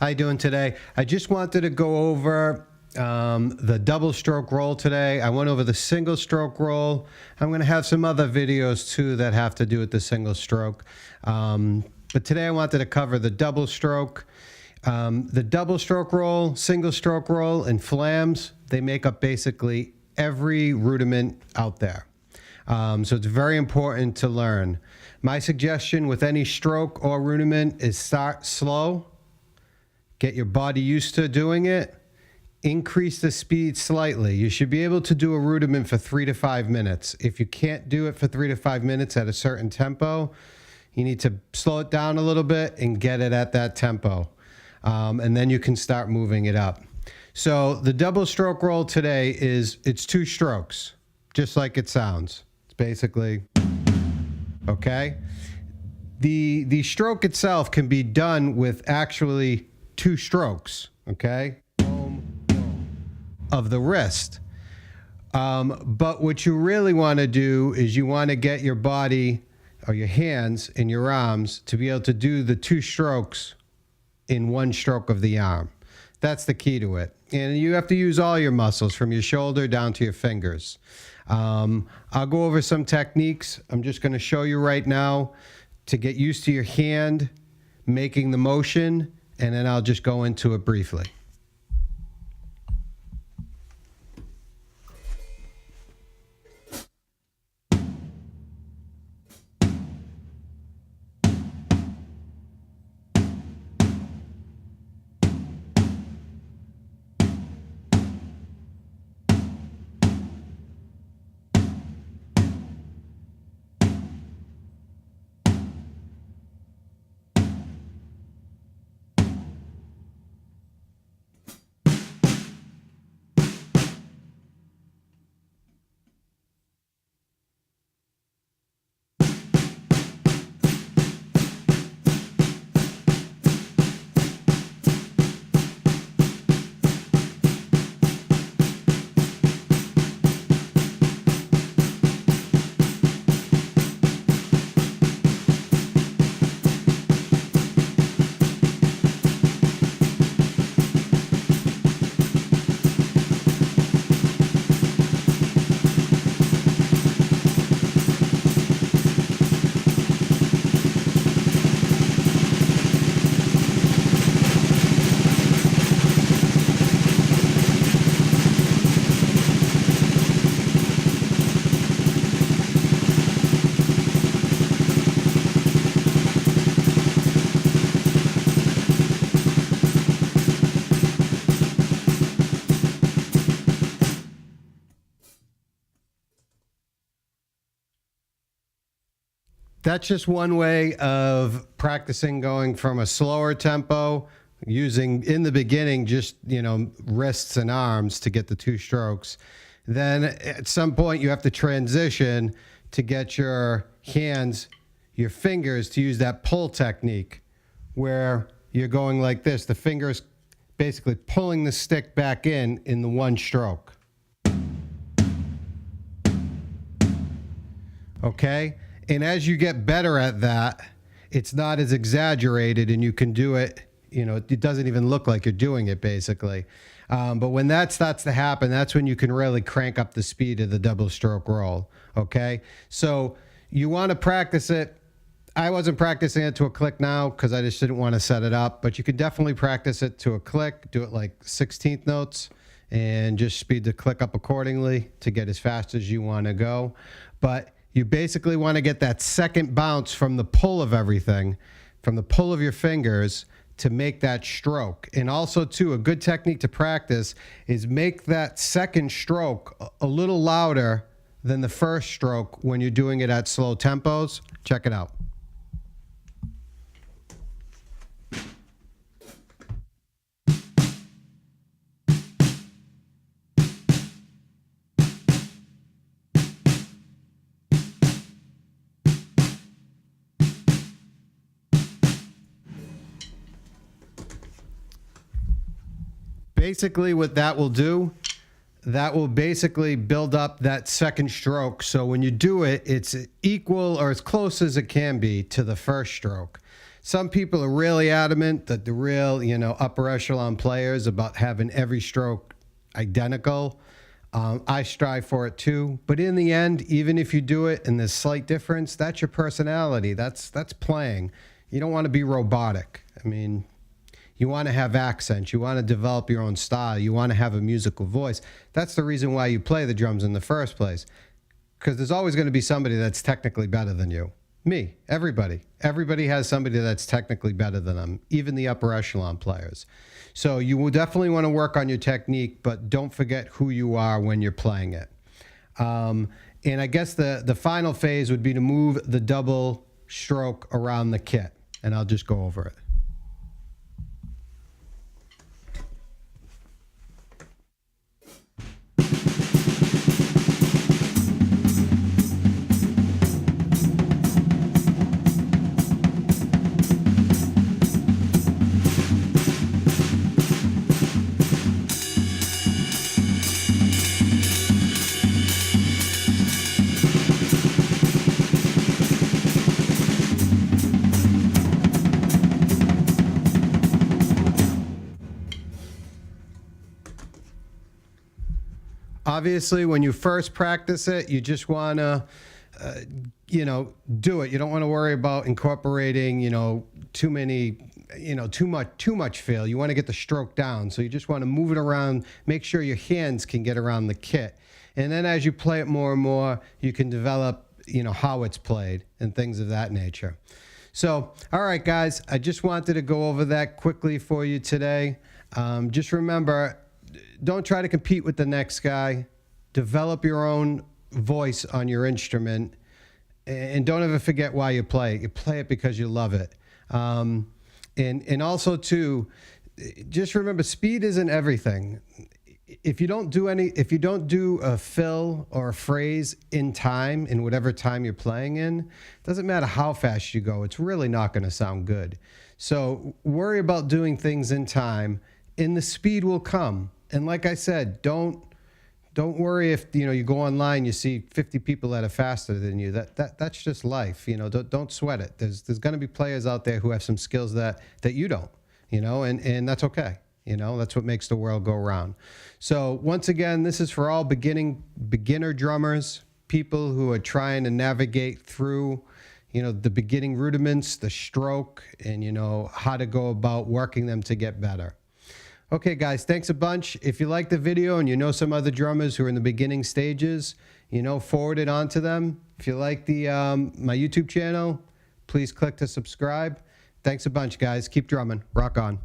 How you doing today? I just wanted to go over the double stroke roll today. I went over the single stroke roll. I'm going to have some other videos too that have to do with the single stroke. But today I wanted to cover the double stroke. The double stroke roll, single stroke roll, and flams, they make up basically every rudiment out there. So it's very important to learn. My suggestion with any stroke or rudiment is start slow. Get your body used to doing it. Increase the speed slightly. You should be able to do a rudiment for 3 to 5 minutes. If you can't do it for 3 to 5 minutes at a certain tempo, you need to slow it down a little bit and get it at that tempo. And then you can start moving it up. So the double stroke roll today it's 2 strokes, just like it sounds. It's basically, okay? The stroke itself can be done with actually 2 strokes, okay? Boom, boom, of the wrist. But what you really want to do is you want to get your body or your hands and your arms to be able to do the 2 strokes in 1 stroke of the arm. That's the key to it. And you have to use all your muscles from your shoulder down to your fingers. I'll go over some techniques. I'm just going to show you right now to get used to your hand making the motion, and then I'll just go into it briefly. That's just one way of practicing going from a slower tempo, using in the beginning just, wrists and arms to get the 2 strokes. Then at some point you have to transition to get your hands, your fingers to use that pull technique where you're going like this. The fingers basically pulling the stick back in the 1 stroke. Okay? And as you get better at that, it's not as exaggerated and you can do it, it doesn't even look like you're doing it basically. But when that starts to happen, that's when you can really crank up the speed of the double stroke roll, okay? So you want to practice it. I wasn't practicing it to a click now because I just didn't want to set it up, but you can definitely practice it to a click, do it like 16th notes and just speed the click up accordingly to get as fast as you want to go. But you basically want to get that second bounce from the pull of everything, from the pull of your fingers to make that stroke. And also too, a good technique to practice is make that second stroke a little louder than the first stroke when you're doing it at slow tempos. Check it out. Basically what that will do, that will basically build up that second stroke. So when you do it, it's equal or as close as it can be to the first stroke. Some people are really adamant that the real, upper echelon players about having every stroke identical. I strive for it too, but in the end, even if you do it and there's slight difference, that's your personality. That's playing. You don't want to be robotic. I mean, you want to have accents. You want to develop your own style. You want to have a musical voice. That's the reason why you play the drums in the first place, because there's always going to be somebody that's technically better than you. Me, everybody. Everybody has somebody that's technically better than them, even the upper echelon players. So you will definitely want to work on your technique, but don't forget who you are when you're playing it. And I guess the final phase would be to move the double stroke around the kit, and I'll just go over it. Obviously, when you first practice it, you just want to, do it. You don't want to worry about incorporating, too much feel. You want to get the stroke down. So you just want to move it around, make sure your hands can get around the kit. And then as you play it more and more, you can develop, how it's played and things of that nature. So, all right, guys, I just wanted to go over that quickly for you today. Just remember, don't try to compete with the next guy. Develop your own voice on your instrument, and don't ever forget why you play it. You play it because you love it. And also too, just remember, speed isn't everything. If you don't do a fill or a phrase in time, in whatever time you're playing in, it doesn't matter how fast you go, it's really not going to sound good. So worry about doing things in time, and the speed will come. And like I said, don't worry if you go online, you see 50 people that are faster than you. That's just life. Don't sweat it. There's going to be players out there who have some skills that you don't. And that's okay. That's what makes the world go round. So once again, this is for all beginner drummers, people who are trying to navigate through the beginning rudiments, the stroke, and how to go about working them to get better. Okay, guys, thanks a bunch. If you like the video and you know some other drummers who are in the beginning stages, forward it on to them. If you like my YouTube channel, please click to subscribe. Thanks a bunch, guys. Keep drumming. Rock on.